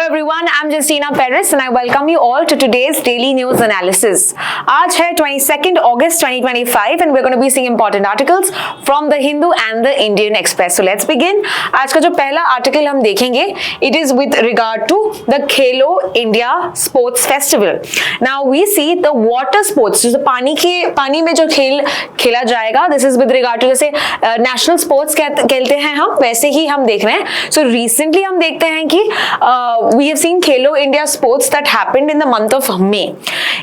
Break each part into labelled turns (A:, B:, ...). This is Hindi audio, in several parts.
A: everyone, I'm Justina Perez and I welcome you all to today's daily news analysis. आज है 22nd August 2025 and we're going to be seeing important articles from the Hindu and the Indian Express. So let's begin. आज का जो पहला आर्टिकल हम देखेंगे, it is with regard to the Khelo India Sports Festival. Now we see the water sports, जो पानी में जो खेल खेला जाएगा, this is with regard to जैसे नेशनल स्पोर्ट्स खेलते हैं हम, वैसे ही हम देख रहे हैं. So recently हम देखते हैं कि we have seen Khelo India Sports that happened in the month of May.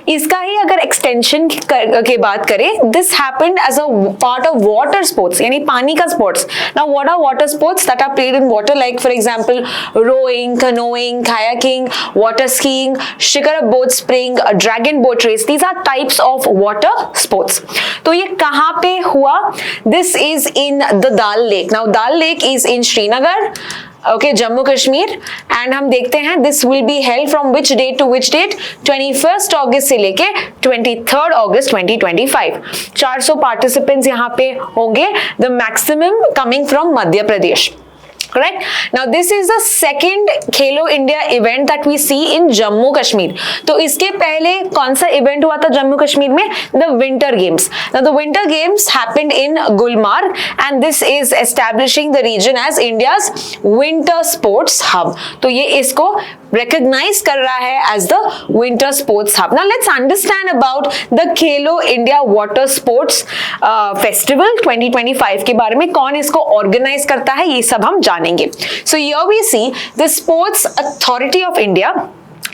A: इसका ही अगर एक्सटेंशन के बात करें, this happened as a part of water sports, यानी पानी का sports. Now what are water sports that are played in water, like for example rowing, canoeing, kayaking, water skiing, shikara boat spring, a dragon boat race. These are types of water sports. तो ये कहाँ पे हुआ? This is in the Dal Lake. Now Dal Lake is in Srinagar, okay, Jammu Kashmir, and हम देखते हैं this will be held from which date to which date? 21st August से लेके 23rd August 2025. 400 participants यहाँ पे होंगे, the maximum coming from Madhya Pradesh. Correct? Now this is the second Khelo India event that we see in Jammu Kashmir. तो इसके पहले कौन सा इवेंट हुआ था जम्मू कश्मीर में? The Winter Games. Now the Winter Games happened in Gulmarg and this is establishing the region as India's winter sports hub. तो ये इसको recognize कर रहा है as the winter sports hub. Now let's understand about the Khelo India Water Sports Festival 2025 के बारे में. कौन इसको organize करता है, ये सब हम जानेंगे. So here we see the Sports Authority of India,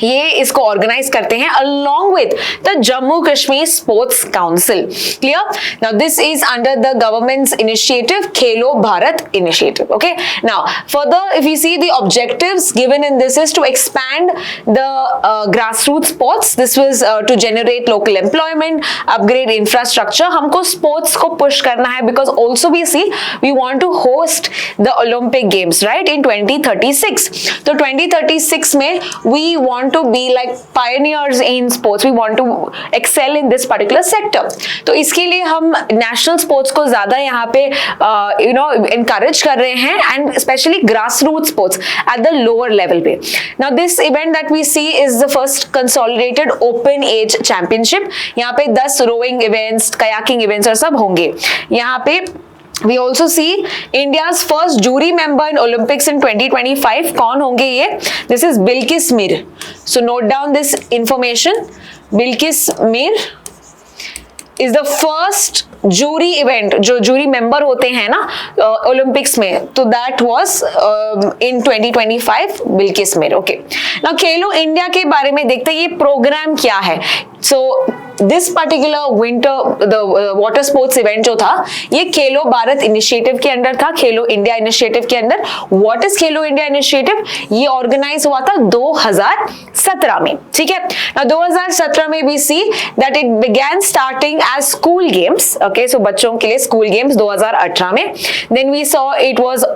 A: ये इसको ऑर्गेनाइज करते हैं along with the Jammu Kashmir Sports Council. Clear? Now this is under the government's initiative, Khelo Bharat initiative. Okay. Now further, if you see the objectives given in this is to expand the grassroots sports. This was to generate local employment, upgrade infrastructure. हमको sports को push करना है because also we see we want to host the Olympic Games, right, in 2036. तो 2036 में we want to be like pioneers in sports. We want to excel in this particular sector. तो इसके लिए हम national sports को ज़्यादा यहाँ पे encourage कर रहे हैं, and especially grassroots sports at the lower level पे. Now this event that we see is the first consolidated open age championship. यहाँ पे 10 rowing events, kayaking events और सब होंगे. यहाँ पे We also see India's first jury member in Olympics in 2025. कौन होंगे ये? This is Bilkis Mir. So note down this information. Bilkis Mir is the first jury event, जो jury member होते हैं ना Olympics में, तो that was in 2025 Bilkis Mir. Okay. Now Khelo India के बारे में देखते हैं, ये प्रोग्राम क्या है. So this particular winter the water sports event जो था, ये खेलो भारत इनिशिएटिव के अंदर था, खेलो इंडिया इनिशिएटिव के अंदर. What is Khelo India initiative? ये ऑर्गेनाइज हुआ था 2017 में. ठीक है. Now 2017 में we see that it began starting as school games. Okay, so बच्चों के लिए स्कूल गेम्स 2018 में. Then we saw it was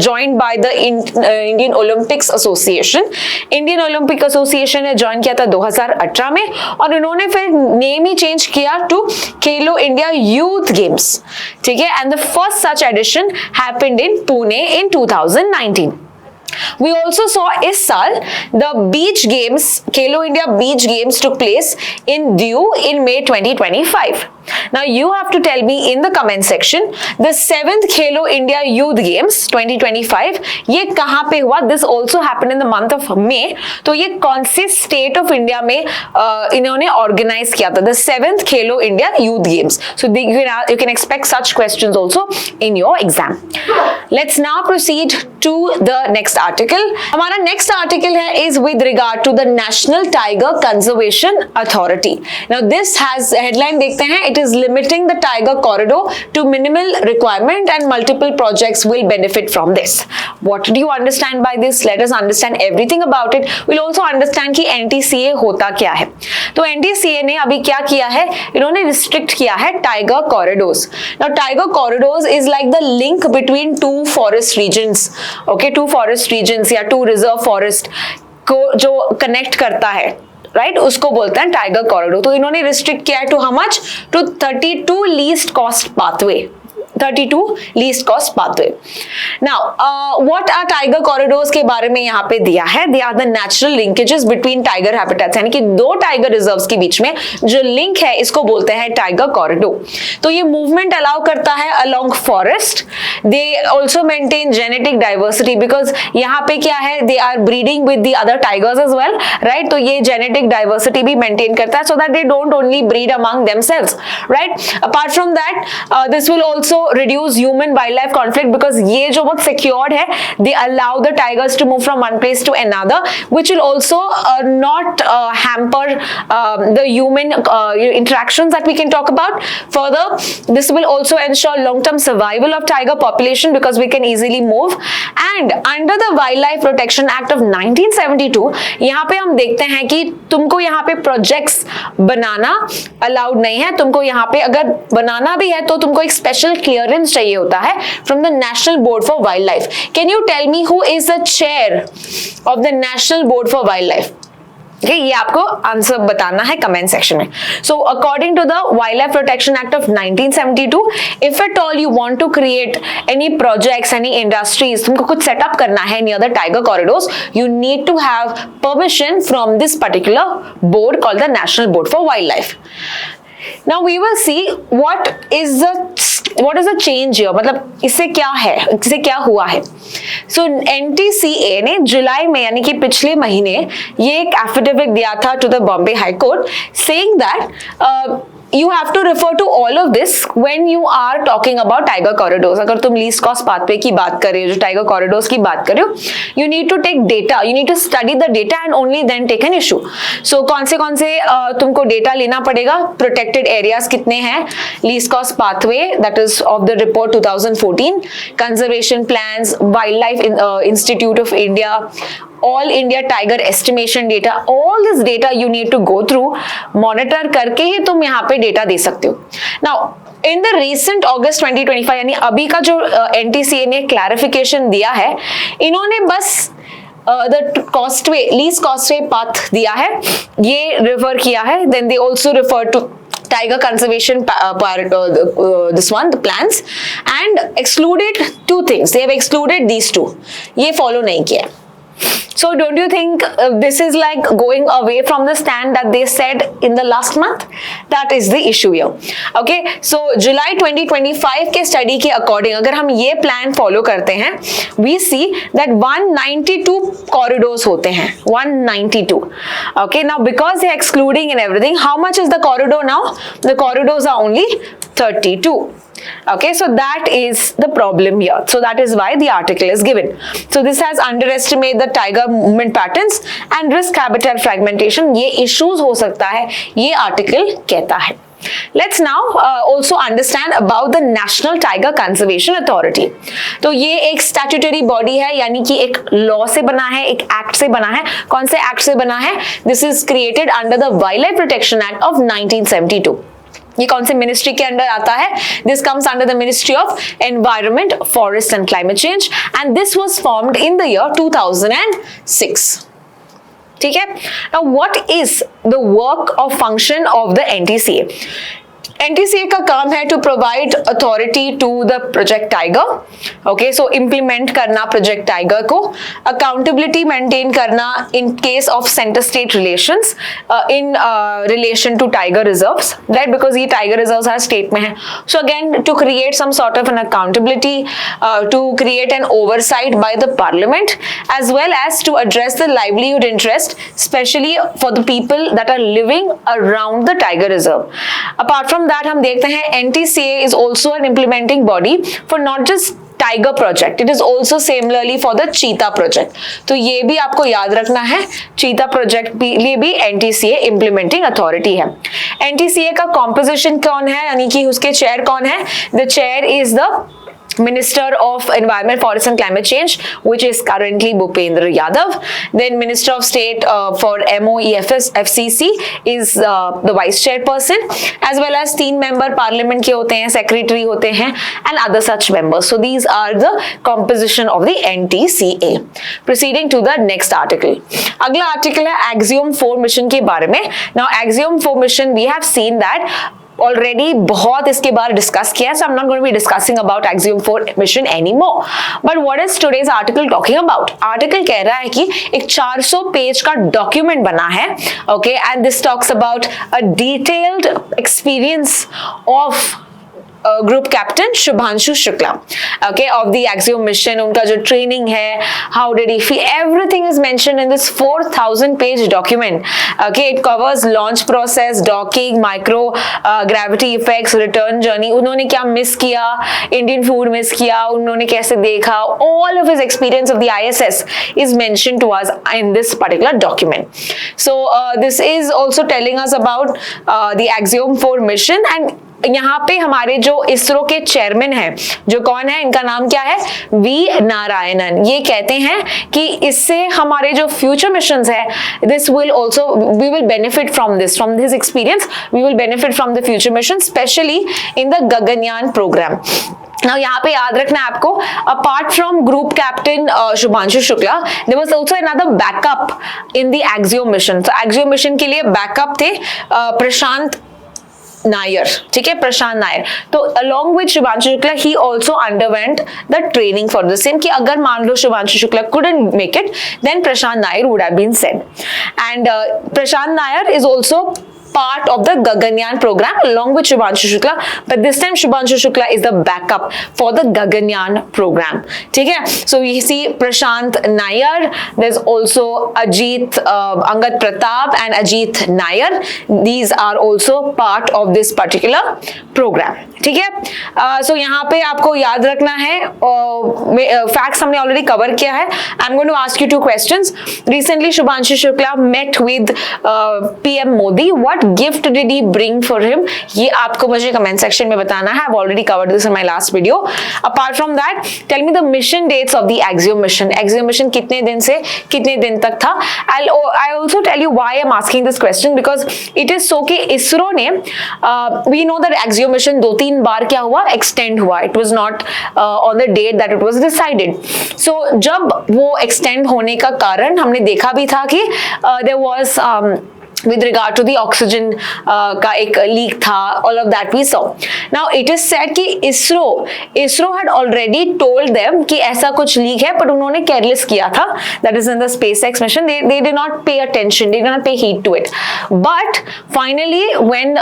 A: joined by the Indian Olympics Association. Indian Olympic Association ने ज्वाइन किया था 2018 में, और उन्होंने फिर नेम ही चेंज किया to Khelo India youth games. ठीक है. And the first such edition happened in Pune in 2019. We also saw इस साल the beach games, Khelo India beach games took place in Diu in May 2025. Now you have to tell me in the comment section the 7th Khelo India Youth Games 2025 ये कहाँ पे हुआ? This also happened in the month of May. तो ये कौन से state of India में इन्होंने organize किया था? The 7th Khelo India Youth Games. So you can expect such questions also in your exam. Let's now proceed to the next article. हमारा next article है is with regard to the National Tiger Conservation Authority. Now this has headline देखते हैं, it is limiting the tiger corridor to minimal requirement and multiple projects will benefit from this. What do you understand by this? Let us understand everything about it. We'll also understand कि NTCA होता क्या है. तो NTCA ने अभी क्या किया है? इन्होंने restrict किया है tiger corridors. Now tiger corridors is like the link between two forest regions. Okay, two forest regions या two reserve forest को जो connect करता है, राइट, उसको बोलते हैं टाइगर कॉरिडोर. तो इन्होंने रिस्ट्रिक्ट किया है to how much? To 32 least cost pathway. 32 least cost pathway. Now what are tiger corridors के बारे में यहाँ पे दिया है, they are the natural linkages between tiger habitats, यानी कि दो टाइगर रिजर्व्स के बीच में जो लिंक है इसको बोलते हैं टाइगर कॉरिडोर। तो ये मूवमेंट अलाउ करता है along forest, they also maintain genetic diversity because यहाँ पे क्या है, they are breeding with the other tigers as well, right. तो ये जेनेटिक डाइवर्सिटी भी मेंटेन करता है so that they don't only breed among themselves, right. Apart from that this will also reduce human wildlife conflict because ये जो बहुत secured है, they allow the tigers to move from one place to another, which will also not hamper the human interactions that we can talk about. Further, this will also ensure long-term survival of tiger population because we can easily move. And under the Wildlife Protection Act of 1972, यहाँ पे हम देखते हैं कि तुमको यहाँ पे projects बनाना allowed नहीं है, तुमको यहाँ पे अगर बनाना भी है तो तुमको एक special clearance चाहिए होता है from the National Board for Wildlife. Can you tell me who is the chair of the National Board for Wildlife? Okay, ये आपको आंसर बताना है कमेंट सेक्शन में। So according to the Wildlife Protection Act of 1972, if at all you want to create any projects, any industries, तुमको कुछ सेटअप करना है near the tiger corridors, you need to have permission from this particular board called the National Board for Wildlife. Now we will see what is the change here, मतलब इससे क्या है, इससे क्या हुआ है। So NTCA ने जुलाई में यानी कि पिछले महीने ये एक एफिडेविट दिया था to the Bombay High Court saying that you have to refer to all of this when you are talking about tiger corridors. अगर तुम least cost pathway की बात कर रहे हो, जो tiger corridors की बात कर रहे हो, you need to take data, you need to study the data and only then take an issue. So कौन से तुमको data लेना पड़ेगा, protected areas कितने हैं, least cost pathway that is of the report 2014, conservation plans, Wildlife Institute of India, All India Tiger Estimation data, all this data you need to go through, monitor करके ही तुम यहाँ पे data दे सकते हो। Now, in the recent August 2025 यानी अभी का जो NTCA ने clarification दिया है, इन्होंने बस the costway, least costway path दिया है, ये refer किया है, then they also refer to tiger conservation this one, the plans, and excluded two things. They have excluded these two. ये follow नहीं किया। So don't you think this is like going away from the stand that they said in the last month? That is the issue here. Okay, so July 2025 के study के according अगर हम ये plan follow करते हैं, we see that 192 corridors होते हैं, 192. Okay, now because they are excluding and everything, how much is the corridor now? The corridors are only 32. Okay, so that is the problem here. So that is why the article is given. So this has underestimated the tiger movement patterns and risk habitat fragmentation. ये issues हो सकता है, ये article कहता है। Let's now also understand about the National Tiger Conservation Authority. तो ये एक statutory body है, यानी कि एक law से बना है, एक act से बना है। कौन से act से बना है? This is created under the Wildlife Protection Act of 1972. ये कौन से मिनिस्ट्री के अंडर आता है? This comes under the ministry of environment, forest and climate change and this was formed in the year 2006. ठीक है। Now what is the work और function of the NTCA? NTCA का काम है to provide authority to the project tiger. Okay, so implement करना प्रोजेक्ट टाइगर को, अकाउंटेबिलिटी मेंटेन करना in case of centre state relations in relation to tiger reserves, right, because ये टाइगर रिजर्व्स हर स्टेट में है। So again to create some sort of an accountability, to create an oversight by the parliament as well as to address the livelihood interest specially for the people that are living around the tiger reserve. Apart from that हम देखते हैं NTCA is also an implementing body for not just tiger project, it is also similarly for the चीता प्रोजेक्ट। तो ये भी आपको याद रखना है, चीता प्रोजेक्ट लिए भी NTCA इम्प्लीमेंटिंग अथॉरिटी है। NTCA का कॉम्पोजिशन कौन है, यानी कि उसके चेयर कौन है? The chair is the Minister of Environment, Forest and Climate Change, which is currently Bhupendra Yadav. Then Minister of State for MOEFS FCC is the Vice Chairperson, as well as 3 member Parliament के होते हैं, Secretary होते हैं, and other such members. So these are the composition of the NTCA. Proceeding to the next article. अगला article है Axiom 4 mission के बारे में. Now Axiom 4 mission, we have seen that already बहुत इसके बारे डिस्कस किया है, so I am not going to be discussing about Axiom 4 mission any more. But what is today's article talking about? Article कह रहा है कि एक 400 पेज का डॉक्यूमेंट बना है, okay, and this talks about a detailed experience of group captain Shubhanshu Shukla, okay, of the Axiom mission. उनका जो ट्रेनिंग है, how did he feel, everything is mentioned in this 4,000 page document. Okay, it covers launch process, docking, micro gravity effects, return journey, उन्होंने क्या मिस किया, इंडियन फूड मिस किया, उन्होंने कैसे देखा, all of his experience of the ISS is mentioned to us in this particular document. So this is also telling us about the Axiom 4 mission. And यहाँ पे हमारे जो इसरो के चेयरमैन हैं, जो कौन है, इनका नाम क्या है, वी नारायणन, ये कहते हैं कि इससे हमारे जो फ्यूचर मिशंस है, this will also, we will benefit from this experience, we will benefit from the future mission, specially in the Gaganyaan programme. Now, यहाँ पे याद रखना है आपको, apart from group captain Shubhanshu Shukla, there was also another backup in the Axiom mission. So Axiom mission के लिए backup थे प्रशांत नायर, ठीक है, प्रशांत नायर. तो along with Shubhanshu Shukla, he also underwent the training for the same, कि अगर मान लो Shubhanshu Shukla couldn't make it, then Prashant Nair would have been sent. And Prashant Nair is also part of the Gaganyaan program along with Shubhanshu Shukla, but this time Shubhanshu Shukla is the backup for the Gaganyaan program. ठीक है, so we see Prashant Nair, there's also Ajit, Angad Pratap and Ajit Nair. These are also part of this particular program. ठीक है, so यहाँ पे आपको याद रखना है, facts हमने already cover किया है. I'm going to ask you 2 questions. Recently Shubhanshu Shukla met with PM Modi. What gift did he bring for him? ये आपको मुझे कमेंट सेक्शन में बताना है. I've already covered this in my last video. Apart from that, tell me the mission dates of the Axiom mission. Axiom mission कितने दिन से कितने दिन तक था? I also tell you why I'm asking this question, because it is so कि इसरो ने we know that Axiom mission 2-3 बार क्या हुआ, extend हुआ. It was not on the date that it was decided. So जब वो extend होने का कारण हमने देखा भी था कि there was with regard to the oxygen का एक leak था, all of that we saw. Now it is said कि ISRO had already told them कि ऐसा कुछ leak है, but उन्होंने careless किया था. That is in the SpaceX mission. They did not pay attention. They did not pay heed to it. But finally, when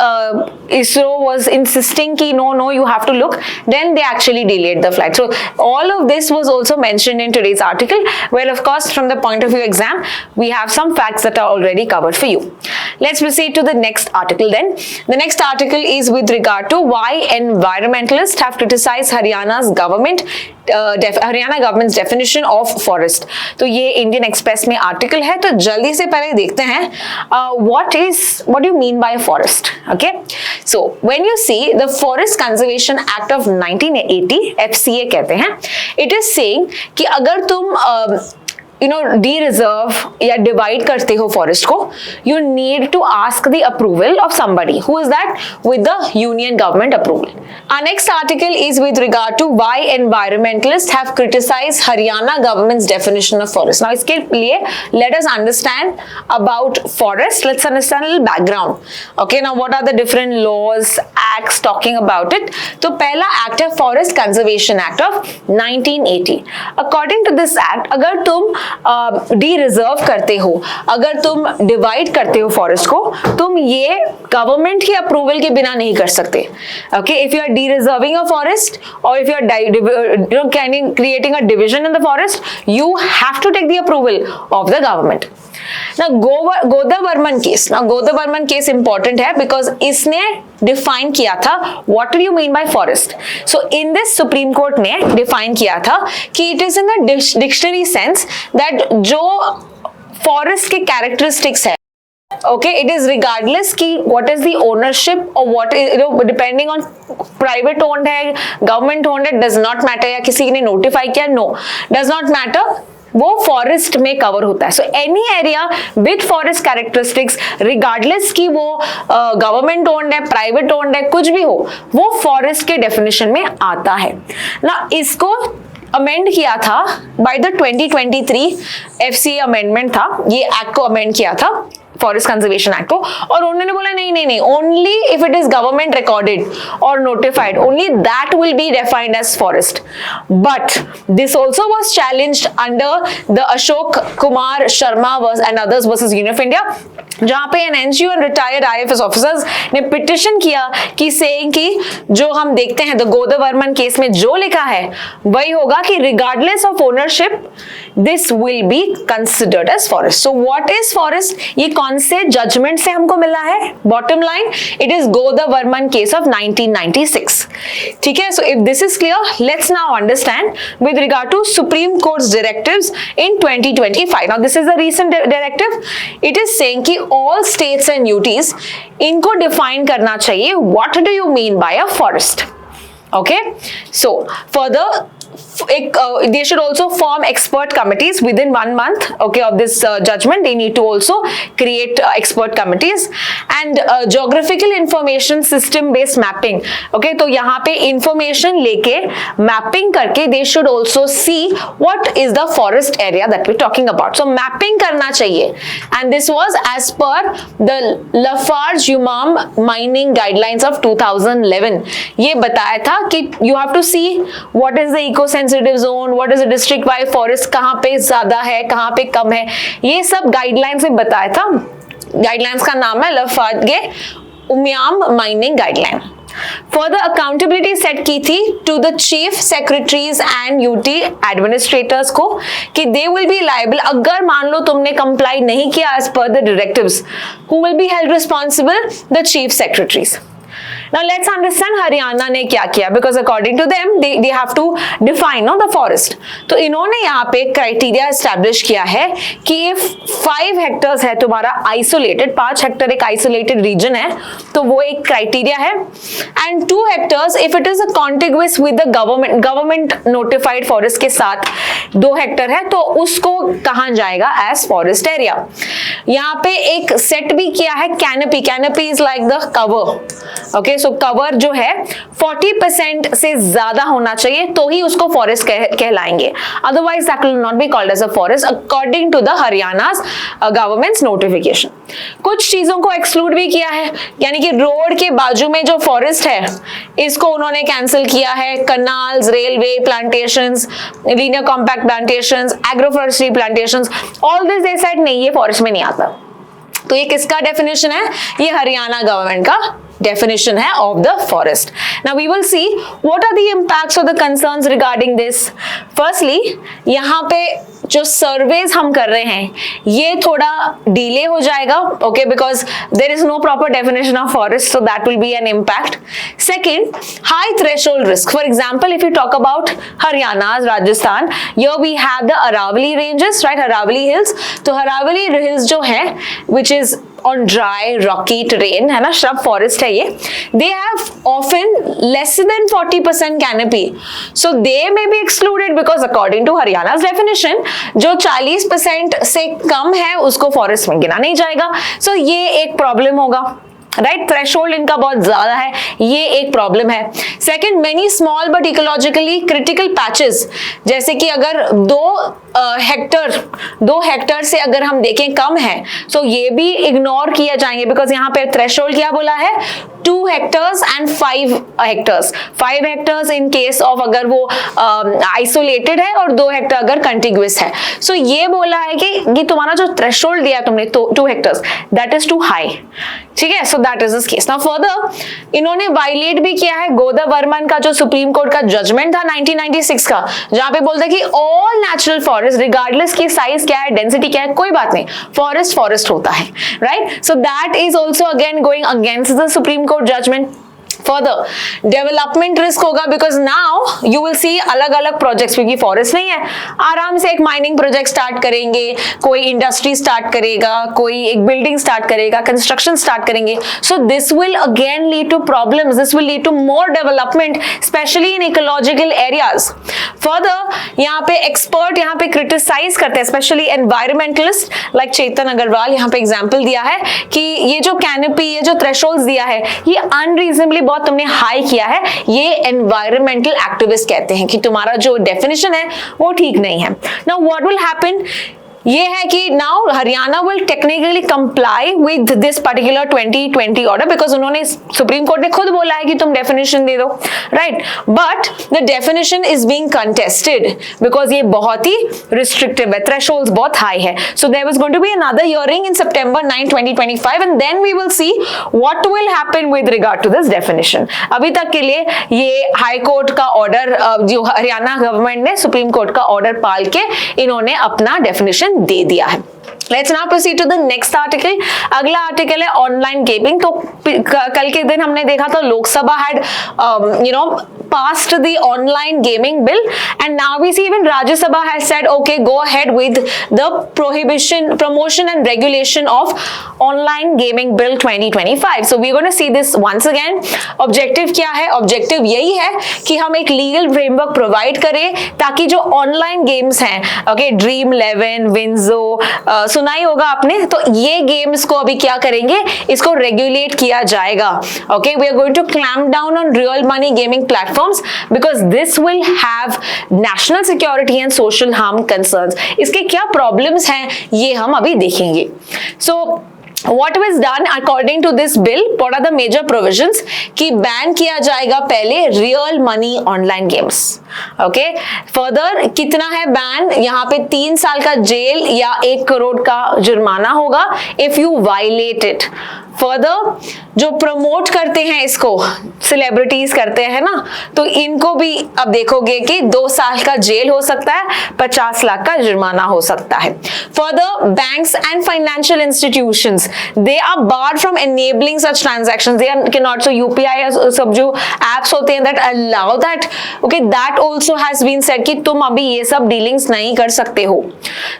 A: ISRO was insisting कि no, you have to look, then they actually delayed the flight. So all of this was also mentioned in today's article, where of course from the point of view exam, we have some facts that are already covered for you. Let's proceed to the next article then. The next article is with regard to why environmentalists have criticized Haryana's government, Haryana government's definition of forest. तो ये इंडियन एक्सप्रेस में आर्टिकल है, तो जल्दी से पहले देखते हैं what do you mean by a forest? Okay, so when you see the Forest Conservation Act of 1980, FCA कहते हैं, it is saying कि अगर तुम डी रिजर्व या डिवाइड करते हो फॉरेस्ट को, you need to ask the approval of somebody. Who is that? With the union government approval. Our next article is with regard to why environmentalists have criticized Haryana government's definition of forest. Now इसके लिए let us understand about forest. Let's understand a little background. Okay, now what are the different laws, acts talking about it? तो पहला एक्ट है Forest Conservation Act of 1980. According to this act, अगर तुम डी रिजर्व करते हो, अगर तुम डिवाइड करते हो फॉरेस्ट को, तुम ये गवर्नमेंट की अप्रूवल के बिना नहीं कर सकते. Okay, if you are dereserving a forest और if you are creating a division in the forest, you have to take the approval of the government. Now Godda Burman case. Now Godda Burman case important है because इसने define किया था what do you mean by forest. So in this Supreme Court ने define किया था कि it is in the dictionary sense that जो forest के characteristics है, okay, it is regardless कि what is the ownership or what is, depending on private owned है, government owned है, does not matter, या किसी ने notify किया, no, does not matter, वो फॉरेस्ट में कवर होता है. So any area with forest characteristics, regardless कि वो गवर्नमेंट ओन्ड है, प्राइवेट ओन्ड है, कुछ भी हो, वो फॉरेस्ट के डेफिनेशन में आता है ना. इसको अमेंड किया था बाय द 2023 FCA अमेंडमेंट था, ये एक्ट को अमेंड किया था फॉरेस्ट कंजर्वेशन एक्ट को, और उन्होंने बोला नहीं नहीं नहीं, only if it is government recorded और notified, only that will be defined as forest. But this also was challenged under the Ashok Kumar Sharma and others versus union of India, जहां पे an NGO and retired IFS officers ने पिटिशन किया कि सेइंग कि जो हम देखते हैं द गोदवर्मन केस में जो लिखा है वही होगा कि regardless of ownership this will be considered as forest. So what is forest, ये कौन से जजमेंट से हमको मिला है? Bottom line, it is Godavarman case of 1996. ठीक है, so if this is clear, let's now understand with regard to supreme court's directives in 2025. Now this is the recent directive. It is saying कि ऑल स्टेट्स एंड यूटीज इनको डिफाइन करना चाहिए what do you mean by a forest. Okay, so further they should also form expert committees within 1 month, okay, of this judgment. They need to also create expert committees and geographical information system based mapping. Okay, तो यहाँ पे information लेके mapping करके they should also see what is the forest area that we're talking about. So mapping करना चाहिए, and this was as per the Lafarge-Umam mining guidelines of 2011. ये बताया था कि you have to see what is the eco sensitive zone, what is the district wide forest, कहाँ पे ज्यादा है कहाँ पे कम है, ये सब गाइडलाइंस में बताया था. गाइडलाइंस का नाम है Lafarge-Umam mining guideline. Further accountability set की थी to the chief secretaries and UT administrators को कि दे विल बी लायबल, अगर मान लो तुमने कंप्लाई नहीं किया as per the directives, who will be held responsible? The chief secretaries. Now let's understand Haryana ने क्या किया, because according to them they have to define the forest. तो इन्होंने यहाँ पे क्राइटेरिया एस्टैब्लिश किया है कि if 5 हेक्टर्स है तुम्हारा आइसोलेटेड, 5 हेक्टर एक आइसोलेटेड रीजन है तो वो एक क्राइटेरिया है, and 2 hectares if it is a contiguous with the government notified forest के साथ 2 हेक्टर है तो उसको कहा जाएगा एज फॉरेस्ट एरिया. यहाँ पे एक सेट भी किया है canopy. Canopy is like the cover. Okay, so cover जो है 40% से ज्यादा होना चाहिए तो ही उसको फॉरेस्ट कहलाएंगे, otherwise that will not be called as a forest according to the Haryana's government's notification. कुछ चीजों को एक्सक्लूड भी किया है, यानी कि रोड के बाजू में जो फॉरेस्ट है इसको उन्होंने कैंसिल किया है. Canals, railway, plantations, linear compact plantations, agroforestry plantations, all this they said नहीं, ये फॉरेस्ट में नहीं आता. तो ये किसका डेफिनेशन है? ये हरियाणा गवर्नमेंट का definition है of the forest. Now we will see what are the impacts or the concerns regarding this. Firstly, यहाँ पे जो सर्वेज हम कर रहे हैं ये थोड़ा डिले हो जाएगा, okay, because there is no proper definition of forest, so that will be an impact. Second, high threshold risk. For example, if you talk about Haryana, Rajasthan, here we have the Aravalli ranges, right? Aravalli hills. तो Aravalli hills जो है, which is on dry rocky terrain, है ना, shrub forest है ये. They have often less than 40% canopy, so they may be excluded because according to Haryana's definition, जो 40% से कम है उसको फॉरेस्ट में गिना नहीं जाएगा. सो ये एक प्रॉब्लम होगा, राइट. थ्रेशोल्ड इनका बहुत ज्यादा है, ये एक प्रॉब्लम है. Second, many small but ecologically critical patches, जैसे कि अगर 2 हेक्टर से अगर हम देखें कम है तो ये भी इग्नोर किया जाएंगे, बिकॉज यहाँ पे थ्रेशोल्ड क्या बोला है? 2 hectares and 5 hectares. 5 hectares in case of अगर वो आइसोलेटेड है और 2 हेक्टर अगर कंटिग्युअस है. सो ये बोला है कि तुम्हारा जो थ्रेशोल्ड दिया तुमने 2 hectares, that is too high. ठीक है, so that is this case. Now further इन्होंने वायलेट भी किया है गोदवर्मन का जो सुप्रीम कोर्ट का जजमेंट था 1996 का, जहां पे बोलते हैं कि ऑल नेचुरल फॉरेस्ट रिगार्डलेस की साइज क्या है, डेंसिटी क्या है, कोई बात नहीं, फॉरेस्ट फॉरेस्ट होता है, right. So that is also again going against the supreme court judgment. Further development risk होगा, because now you will see अलग अलग प्रोजेक्ट्स, क्योंकि फॉरेस्ट नहीं है, आराम से एक माइनिंग प्रोजेक्ट स्टार्ट करेंगे, कोई इंडस्ट्री स्टार्ट करेगा, कोई एक बिल्डिंग स्टार्ट करेगा, कंस्ट्रक्शन स्टार्ट करेंगे. So this will again lead to problems, this will lead to more development specially in ecological areas. Further यहाँ पे एक्सपर्ट यहाँ पे क्रिटिसाइज करते हैं, specially environmentalist like Chetan Agarwal यहाँ पे एग्जाम्पल दिया है कि ये जो कैनोपी, ये जो थ्रेशोल्ड्स दिया है ये अनरीजनेबली बहुत तुमने हाई किया है. ये एनवायरमेंटल एक्टिविस्ट कहते हैं कि तुम्हारा जो डेफिनेशन है वो ठीक नहीं है. नाउ व्हाट विल हैपन, ये है कि now Haryana will technically comply with this particular 2020 order, because उन्होंने, सुप्रीम कोर्ट ने खुद बोला है कि तुम डेफिनेशन दे दो, right, but the definition is being contested because ये बहुत ही रिस्ट्रिक्टिव है, थ्रेशोल्ड्स बहुत हाई है. So there was going to be another hearing in September 9, 2025 and then we will see what will happen with regard to this definition. अभी तक के लिए ये हाई कोर्ट का ऑर्डर, जो हरियाणा गवर्नमेंट ने सुप्रीम कोर्ट का ऑर्डर पाल के इन्होंने अपना डेफिनेशन दे दिया है. Let's now proceed to the next article. अगला आर्टिकल है ऑनलाइन गेमिंग. तो कल के दिन हमने देखा था Lok Sabha had passed the online gaming bill and now we see even Rajya Sabha has said okay, go ahead with the promotion and regulation of online gaming bill 2025. So we're going to see this once again. Objective क्या है? Objective यही है कि हम एक legal framework provide करें ताकि जो online games हैं, okay, Dream 11, Winzo, सुना ही होगा आपने, तो ये गेम्स को अभी क्या करेंगे, इसको रेगुलेट किया जाएगा. Okay, we are going to clamp down on real money gaming platforms because this will have national security and social harm concerns. इसके क्या प्रॉब्लम्स हैं ये हम अभी देखेंगे. So What was done according to this bill? What are the major provisions? कि बैन किया जाएगा पहले real money online games. Okay, further कितना है बैन? यहाँ पे 3 साल का जेल या 1 करोड़ का जुर्माना होगा if you violate it. Further जो प्रमोट करते हैं इसको, सेलिब्रिटीज करते हैं ना, तो इनको भी अब देखोगे कि 2 साल का जेल हो सकता है, 50 लाख का जुर्माना हो सकता है. Further banks and financial institutions, they are barred from enabling such transactions. They cannot. So UPI सब जो apps होते हैं that allow that, okay, that also has been said कि तुम अभी ये सब डीलिंग्स नहीं कर सकते हो.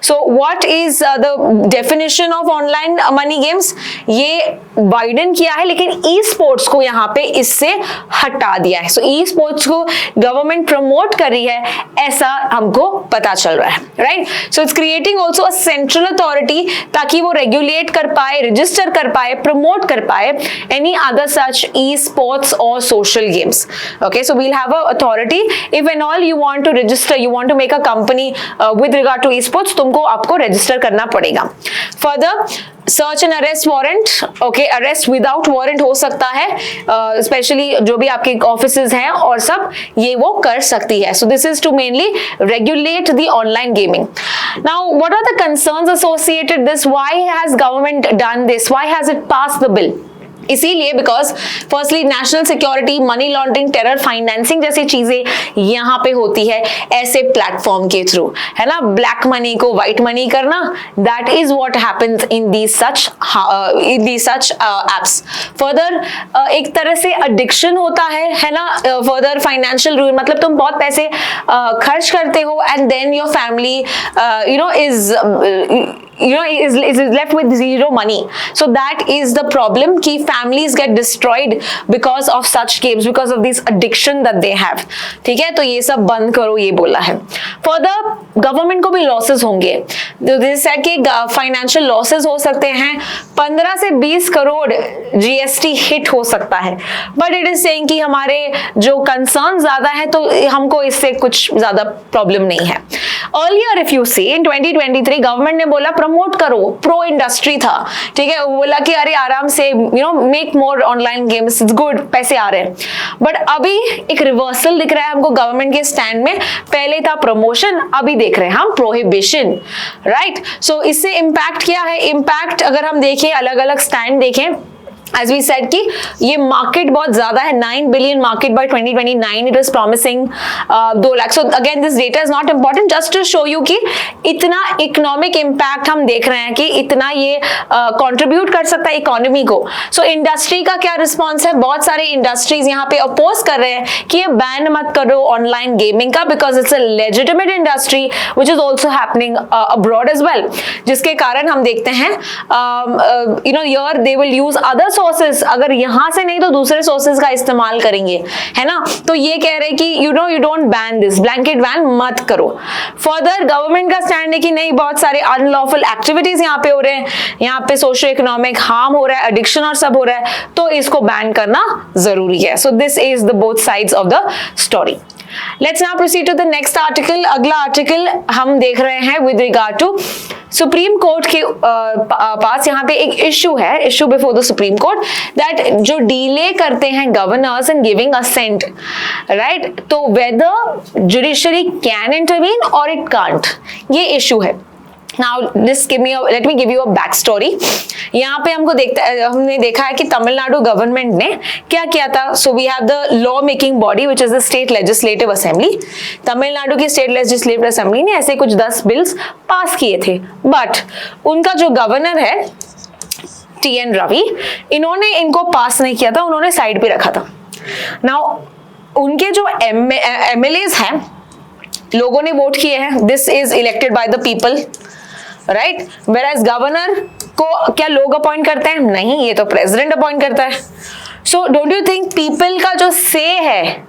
A: So what is the definition of online money games? ये वाइडन किया है लेकिन ई स्पोर्ट्स को यहाँ पे इससे हटा दिया है. सो ई स्पोर्ट्स को गवर्नमेंट प्रमोट कर रही है ऐसा हमको पता चल रहा है, right. So it's creating also a central authority ताकि वो रेगुलेट कर पाए, रजिस्टर कर पाए, प्रमोट कर पाए any other such esports और social games. Okay, so we'll have a authority. If and all you want to register, you want to make a company with regard to esports, तुमको आपको रजिस्टर करना पड़ेगा. Further search and arrest warrant, okay, arrest without warrant हो सकता है, स्पेशली जो भी आपके ऑफिसेज हैं और सब, ये वो कर सकती है. So this is to mainly regulate the online gaming. Now what are the concerns associated this? Why has government done this? Why has it passed the bill? इसीलिए because firstly national security, money laundering, terror financing जैसी चीजें यहाँ पे होती है ऐसे प्लेटफॉर्म के थ्रू, है ना. ब्लैक मनी को व्हाइट मनी करना, that is what happens in the such apps. Further एक तरह से एडिक्शन होता है ना. फर्दर फाइनेंशियल रूल, मतलब तुम बहुत पैसे खर्च करते हो and then your family is left with zero money. So that is the problem कि families get destroyed because of such games, because of this addiction that they have. ठीक है, तो ये सब बंद करो, ये बोला है. Further गवर्नमेंट को भी लॉसेस होंगे. दिस सेड कि फाइनेंशियल लॉसेस हो सकते हैं, 15 से 20 करोड़ जीएसटी हिट हो सकता है. बट इट इज सेइंग कि हमारे जो कंसर्न ज्यादा है तो हमको इससे कुछ ज्यादा प्रॉब्लम नहीं है. Earlier if you see in 2023 government ने बोला प्रमोट करो, प्रो इंडस्ट्री था, ठीक है, वो बोला कि अरे आराम से make more online games, it's good, पैसे आ रहे हैं. बट अभी एक रिवर्सल दिख रहा है हमको गवर्नमेंट के स्टैंड में. पहले था प्रमोशन, अभी देख रहे हैं हम प्रोहिबिशन, राइट. सो इससे इम्पैक्ट क्या है? इम्पैक्ट अगर हम देखें, अलग अलग स्टैंड देखें, as we said कि ये मार्केट बहुत ज्यादा है, 9 billion market by 2029 it is promising 2 lakh. So again this data is not important, just to show you कि इतना इकोनॉमिक इम्पैक्ट हम देख रहे हैं कि इतना ये कंट्रीब्यूट कर सकता है इकोनॉमी को. सो इंडस्ट्री का क्या रिस्पॉन्स है? बहुत सारे इंडस्ट्रीज यहाँ पे अपोज कर रहे हैं कि ये बैन मत करो ऑनलाइन गेमिंग का, because it's a legitimate industry which is also happening abroad as well, जिसके कारण हम देखते हैं where they will use other sources. अगर यहां से नहीं तो दूसरे सोर्सेस का इस्तेमाल करेंगे, है ना. तो ये कह रहे हैं कि you don't ban this, blanket ban मत करो. फर्दर गवर्नमेंट का स्टैंड है कि नहीं, बहुत सारे अनलॉफुल एक्टिविटीज यहाँ पे हो रहे हैं, यहाँ पे सोशियो इकोनॉमिक हार्म हो रहा है, एडिक्शन और सब हो रहा है, तो इसको बैन करना जरूरी है. So this is the both sides of the story. Let's now proceed to the next article. अगला आर्टिकल हम देख रहे हैं with regard to supreme court के पास यहाँ पे एक इश्यू है, issue before the supreme court, that जो डिले करते हैं governors in giving assent, right, तो वेदर जुडिशरी कैन इंटरवीन और इट कांट, ये इश्यू है। Now, let me give you a back story. यहाँ पे हमने देखा है कि तमिलनाडु गवर्नमेंट ने क्या किया था। So we have the law making body which is the state legislative assembly. Tamil Nadu की स्टेट लेजिस्लेटिव असेंबली ने ऐसे कुछ 10 बिल्स पास किए थे, बट उनका जो गवर्नर है TN रवि, इन्होंने इनको पास नहीं किया था, उन्होंने साइड पे रखा था। Now, उनके जो MLAs हैं, लोगों ने वोट किए हैं, this is elected by the people, right, whereas governor को क्या लोग अपॉइंट करते हैं? नहीं, ये तो प्रेसिडेंट अपॉइंट करता है। So don't you think people का जो से है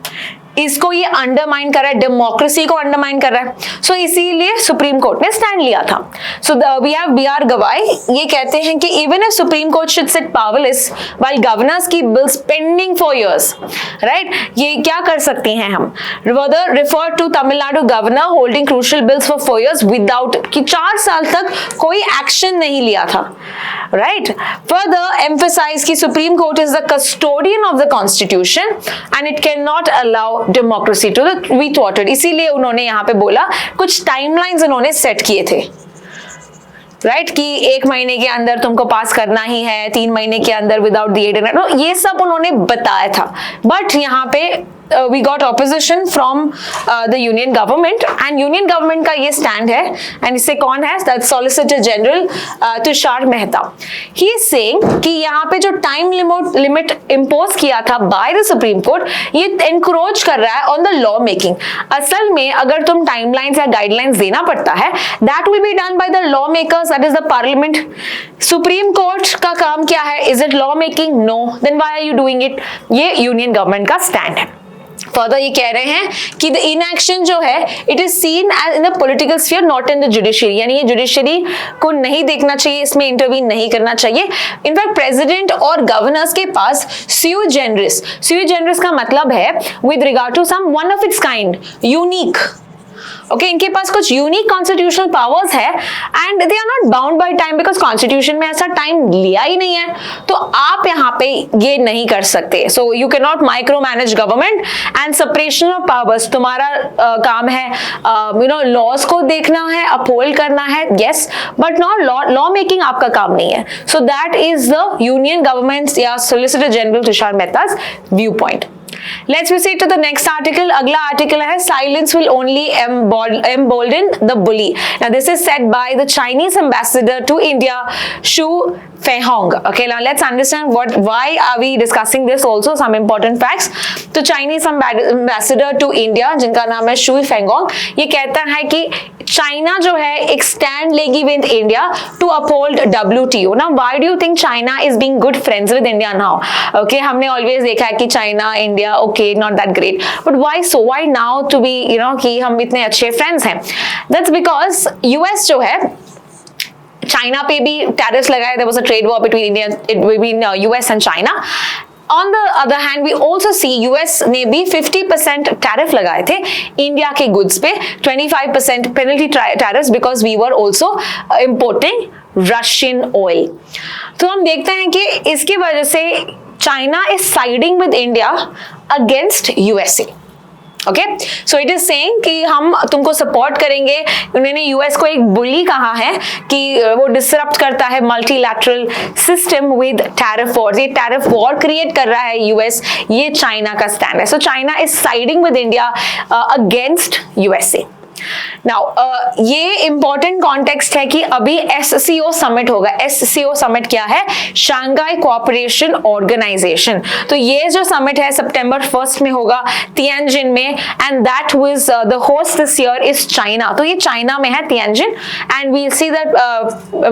A: इसको ये अंडरमाइन कर रहा है, डेमोक्रेसी को अंडरमाइन कर रहा है। सो इसीलिए सुप्रीम कोर्ट ने स्टैंड लिया था। सो वी हैव BR गवाई, ये कहते हैं कि even if supreme court should sit powerless while governors की bills pending for years, right, ये क्या कर सकती हैं हम, further refer to Tamil Nadu governor holding crucial bills for 4 years without, कि 4 साल तक कोई एक्शन नहीं लिया था, राइट। फर्दर एम्फसाइज कि supreme court is the custodian of the constitution and it can not allow democracy to be thwarted. इसीलिए उन्होंने यहां पे बोला, कुछ टाइमलाइंस उन्होंने सेट किए थे, राइट, कि 1 महीने के अंदर तुमको पास करना ही है, 3 महीने के अंदर विदाउट द एड, ये सब उन्होंने बताया था। बट यहाँ पे we got opposition from the union government, and union government का ये stand है, and इससे कौन है? That's Solicitor General Tushar Mehta. He is saying कि यहाँ पे जो time limit impose किया था by the Supreme Court, ये encourage कर रहा है on the law making। असल में अगर तुम timelines या guidelines देना पड़ता है, that will be done by the lawmakers, that is the parliament। Supreme Court का काम क्या है? Is it law making? No। Then why are you doing it? ये union government का stand है। फर्दर ये कह रहे हैं कि द इनएक्शन जो है it is seen as in the political sphere, not in the judiciary, यानी ये जुडिशरी को नहीं देखना चाहिए, इसमें इंटरवीन नहीं करना चाहिए। इनफैक्ट प्रेसिडेंट और गवर्नर्स के पास स्यू जेनरिस का मतलब है with regard to some one of its kind, unique, okay, इनके पास कुछ यूनिक कॉन्स्टिट्यूशनल पावर्स है and they are not bound by time, because constitution में ऐसा टाइम लिया ही नहीं है, तो आप यहाँ पे ये नहीं कर सकते। So you can not micro manage government and separation of powers. तुम्हारा काम है लॉज को देखना है, अपहोल्ड करना है, yes, but not law making आपका काम नहीं है। So that is the union government या solicitor general Tushar Mehta's view point. Let's proceed to the next article. अगला article है silence will only embolden the bully. Now this is said by the Chinese ambassador to India, Xu Fenghong. Okay, now let's understand why are we discussing this also, some important facts. तो Chinese ambassador to India जिनका नाम है Xu Fenghong, ये कहता है कि चाइना जो है एक स्टैंड लेगी with India to uphold WTO। ना why do you think China is being good friends with India now? Okay, हमने always देखा है कि China India okay not that great, but why so? Why now to be कि हम इतने अच्छे फ्रेंड्स हैं? That's because US जो है चाइना पे भी टैरिफ्स लगाए, there was a trade war between US and China. On the other hand, we also see US ने भी 50% टैरिफ लगाए थे इंडिया के गुड्स पे, 25% penalty tariffs because we were also importing Russian oil. तो हम देखते हैं कि इसकी वजह से China is siding with India against USA। Okay, so it is saying कि हम तुमको सपोर्ट करेंगे। उन्होंने यूएस को एक बुली कहा है कि वो डिसरप्ट करता है multilateral system with tariff wars, ये टैरिफ वॉर क्रिएट कर रहा है यूएस, ये चाइना का स्टैंड है। So China is siding with India against USA. Now ये इंपॉर्टेंट कॉन्टेक्स्ट है कि अभी SCO समिट होगा। SCO समिट क्या है? Shanghai cooperation organisation. तो ये जो समिट है सितंबर 1 में होगा तियानजिन में, and that was the host this year is China. तो ये चाइना में है Tianjin, and we see that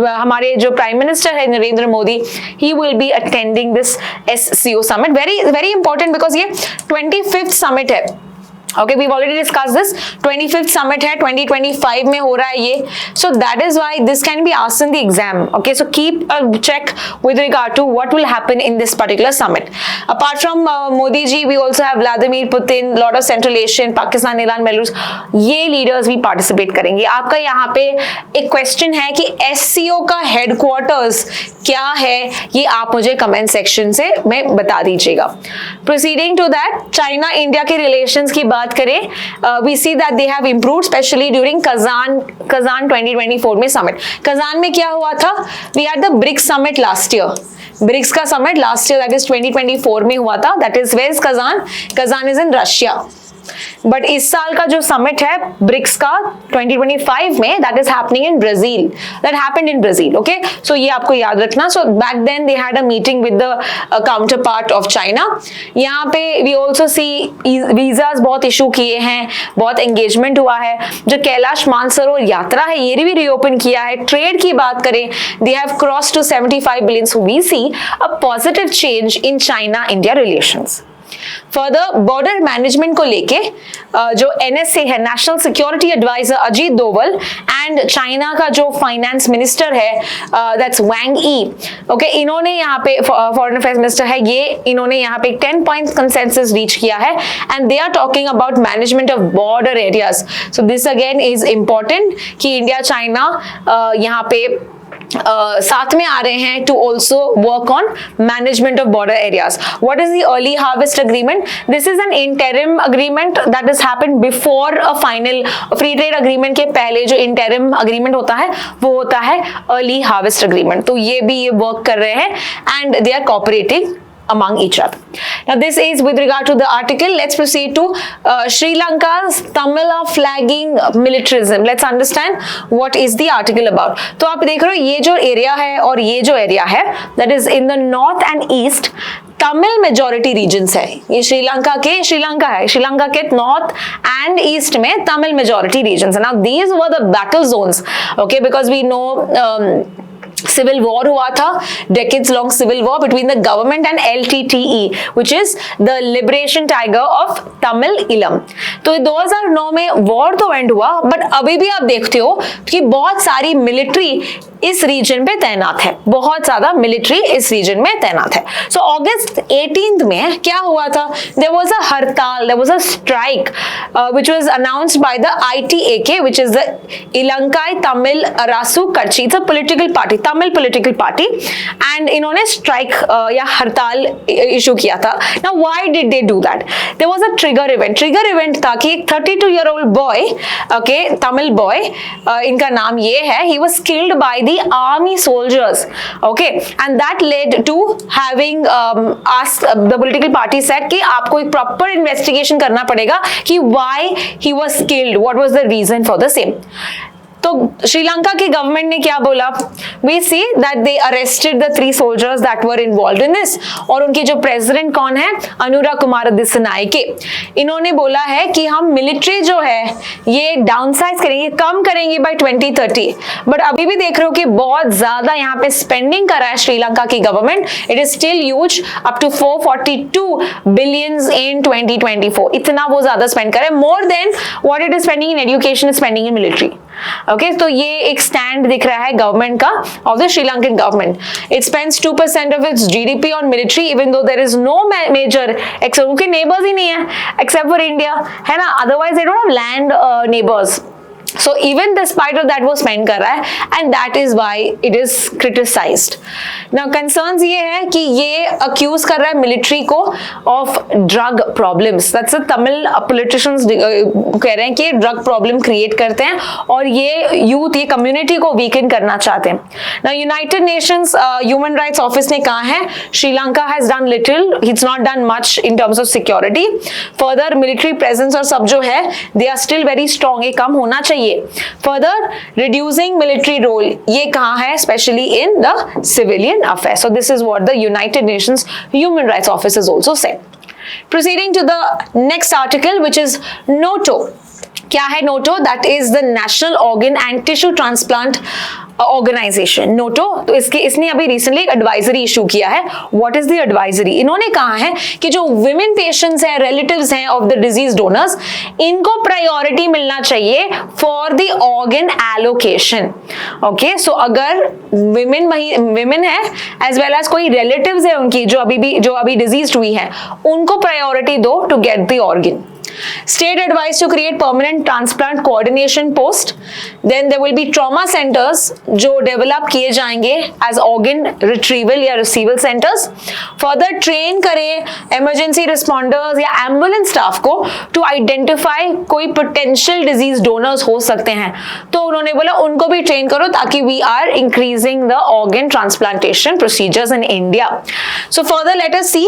A: हमारे जो प्राइम मिनिस्टर है Narendra Modi, he will be attending this SCO summit. Very very important because ये 25th समिट है Okay, we've already discussed this. 25th summit है, 2025 में हो रहा है ये. So that is why this can be asked in the exam. Okay, so keep a check with regard to what will happen in this particular summit. Apart from Modi ji, we also have Vladimir Putin, lot of Central Asian, Pakistan, Iran, Belarus. ये leaders भी participate करेंगे. आपका यहाँ पे एक question है कि SCO का headquarters क्या है, ये आप मुझे comment section से में बता दीजिएगा. Proceeding to that, China India के relations की बात करें, we see that they have improved especially during Kazan 2024 में summit. Kazan में क्या हुआ था? We had the BRICS summit last year. BRICS का summit last year, that is 2024 में हुआ था. That is where is Kazan? Kazan is in Russia. But इस साल का जो समिट है ब्रिक्स का 2025 में, that is happening in Brazil. That happened in Brazil. Okay, so ये आपको याद रखना. So back then they had a meeting with the counterpart of China. यहाँ पे वी ऑल्सो सी वीजाज बहुत इशू किए हैं, बहुत एंगेजमेंट हुआ है. जो कैलाश मानसरोवर यात्रा है ये भी रीओपन किया है. ट्रेड की बात करें, they have cross to 75 billion. So we see a positive change in China India relations. Further border management को लेके जो NSA है, national security adviser Ajit Doval, and China का जो फाइनेंस मिनिस्टर है दैट्स वांग ई. ओके, इन्होंने यहाँ पे फॉरेन अफेयर्स मिनिस्टर है ये, इन्होंने यहाँ पे 10 पॉइंट कंसेंसस रीच किया है and they are talking about management of border areas. So this again is important कि इंडिया चाइना यहाँ पे साथ में आ रहे हैं to also work on management of border areas. What is the early harvest agreement? This is an interim agreement that is happened before a final. Free trade agreement के पहले जो इंटरिम अग्रीमेंट होता है वो होता है अर्ली हार्वेस्ट अग्रीमेंट. तो ये भी ये वर्क कर रहे हैं and they are cooperating among each other. Now this is with regard to the article. Let's proceed to Sri Lanka's Tamil flagging militarism. Let's understand what is the article about. तो आप देख रहे हो ये जो एरिया है और ये जो एरिया है, that is in the north and east, Tamil majority regions है. ये श्रीलंका है, श्रीलंका के नॉर्थ एंड ईस्ट में तमिल मेजोरिटी रीजन्स है. Now these were the battle zones. Okay, because we know civil war हुआ था, decades long civil war between the government and LTTE, which is the Liberation Tiger of Tamil Eelam. तो 2009 में वॉर तो एंड हुआ, बट अभी भी आप देखते हो कि बहुत सारी मिलिट्री इस रीजन पे तैनात है, बहुत ज्यादा मिलिट्री इस रीजन में तैनात है. सो अगस्त 18 में क्या हुआ था? There was a hartal, there was a strike which was announced by the ITAK, which is the Ilankai Tamil Arasu Kachchi. It's a political party, Tamil political party, and इन्होंने स्ट्राइक या हड़ताल इशू किया था. Now why did they do that? There was a trigger event था कि एक 32-year-old boy, okay, Tamil boy, इनका नाम ये है, he was killed by the army soldiers. Okay, and that led to having asked the political party said कि आपको एक proper investigation करना पड़ेगा कि why he was killed, what was the reason for the same. तो श्रीलंका की गवर्नमेंट ने क्या बोला? We see that they arrested the 3 soldiers that were involved in this. और उनके जो प्रेसिडेंट कौन है? अनुराग कुमार दिसनायके. इन्होंने बोला है कि हम मिलिट्री जो है ये डाउनसाइज करेंगे, कम करेंगे बाय 2030. बट अभी भी देख रहे हो कि बहुत ज्यादा यहाँ पे स्पेंडिंग कर रहा है श्रीलंका की government. It is still huge, up to 442 billions in 2024. इतना वो ज्यादा स्पेंड कर रहे हैं, more than what it is spending in education, spending in military. Okay, तो ये एक स्टैंड दिख रहा है गवर्नमेंट का, of the Sri Lankan government. It spends 2% of its GDP on military, even though there is no major except, उनके नेबर्स ही नहीं है एक्सेप्ट फॉर इंडिया, है ना. Otherwise they don't have land neighbours. So even despite of that वो spend कर रहा है, and that is why it is criticized. Now concerns ये है कि ये accuse कर रहा है military को of drug problems. That's the Tamil politicians कह रहे हैं कि drug problem create करते हैं और ये youth, ये community को weaken करना चाहते हैं. Now United Nations Human Rights Office ने कहा है Sri Lanka has done little, it's not done much in terms of security. Further military presence और सब जो है they are still very strong, ये कम होना चाहिए. Further, reducing military role, ये कहाँ है? Especially in the civilian affairs. So this is what the United Nations Human Rights Office has also said. Proceeding to the next article, which is NATO. क्या है NATO? That is the National Organ and Tissue Transplant organisation NOTTO, तो इसने अभी रिसेंटली एक एडवाइजरी इशू किया है। What is the advisory? इन्होंने कहा है कि जो विमेन पेशेंट्स हैं, रिलेटिव्स हैं ऑफ द डिजीज डोनर्स, इनको प्रायोरिटी मिलना चाहिए for the organ allocation. Okay, so अगर विमेन है एज वेल एज कोई रिलेटिव्स है उनकी जो अभी डिजीज हुई है, उनको प्रायोरिटी दो to get the organ. State advised to create permanent transplant coordination post. Then there will be trauma centers जो develop किए जाएंगे as organ retrieval या receival centers. Further train करें emergency responders या ambulance staff को to identify कोई potential disease donors हो सकते हैं, तो उन्होंने बोला उनको भी train करो ताकि we are increasing the organ transplantation procedures in India. So further let us see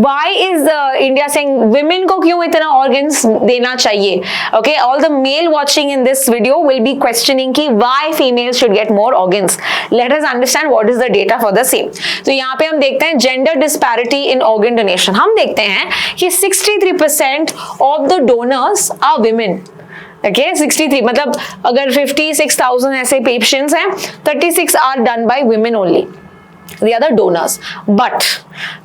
A: why is India saying women को क्यों इतना organs देना चाहिए। Okay, all the male watching in this video will be questioning कि why females should get more organs. Let us understand what is the data for the same. तो यहाँ पे हम देखते हैं gender disparity in organ donation. हम देखते हैं कि 63% of the donors are women. Okay, 63 मतलब अगर 56,000 ऐसे पेशेंट्स हैं, 36 are done by women only. The other donors, but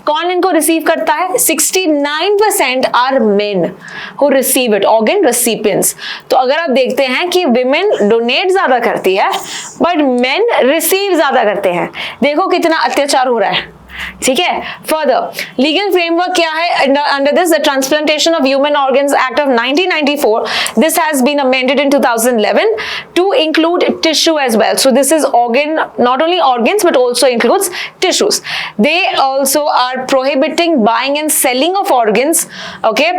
A: कौन इनको रिसीव करता है? 69% are men who receive it, organ recipients. तो अगर आप देखते हैं कि women donate ज्यादा करती है but men receive ज्यादा करते हैं, देखो कितना अत्याचार हो रहा है। ठीक है, फर्दर लीगल फ्रेमवर्क क्या है? Under this the transplantation of human organs act of 1994, this has been amended in 2011 to include tissue as well. So this is organ, not only organs but also includes tissues. They also are prohibiting buying and selling of organs. Okay,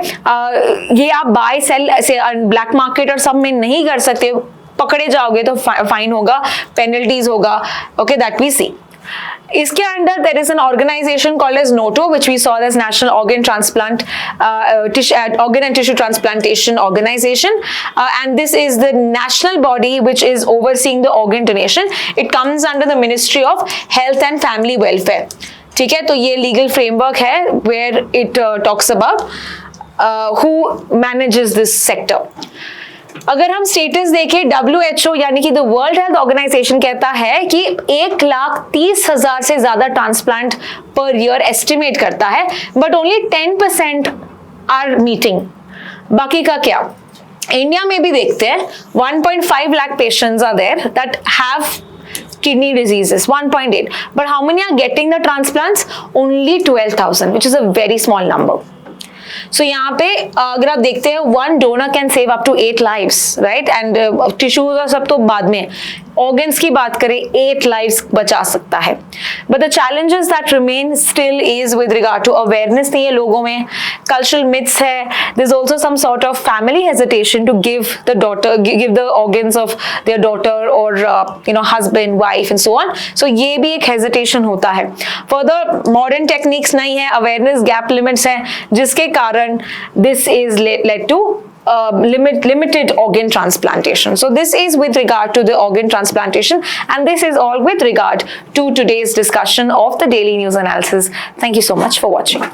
A: ये आप बाय सेल ऐसे ब्लैक मार्केट और सब में नहीं कर सकते, पकड़े जाओगे तो फाइन होगा, पेनल्टीज होगा. ओके, दैट वी सी. इसके under there is an organization called as NOTO, which we saw as National Organ Transplant Organ and Tissue Transplantation Organization, and this is the national body which is overseeing the organ donation. It comes under the Ministry of Health and Family Welfare. ठीक है, तो ये legal framework है where it talks about who manages this sector. अगर हम स्टेटस देखें, WHO यानी कि द वर्ल्ड हेल्थ ऑर्गेनाइजेशन कहता है कि 1,30,000 से ज्यादा ट्रांसप्लांट पर ईयर एस्टिमेट करता है, बट ओनली 10% आर मीटिंग. बाकी का क्या? इंडिया में भी देखते हैं 1.5 lakh patients are there that have kidney diseases, 1.8, but how many are getting the transplants? Only 12,000, which is a very small number. So यहाँ पे अगर आप देखते हैं, one donor can save up to 8 lives, right? And tissues और सब तो बाद में, organs की बात करें 8 lives बचा सकता है. But the challenges that remain still is with regard to awareness नहीं है लोगों में, cultural myths है, there's also some sort of family hesitation to give the organs of their daughter or husband, wife and so on. So ये भी एक hesitation होता है. Further modern techniques नहीं है, awareness gap limits हैं, जिसके कारण this is led to limited organ transplantation. So this is with regard to the organ transplantation, and this is all with regard to today's discussion of the Daily News Analysis. Thank you so much for watching.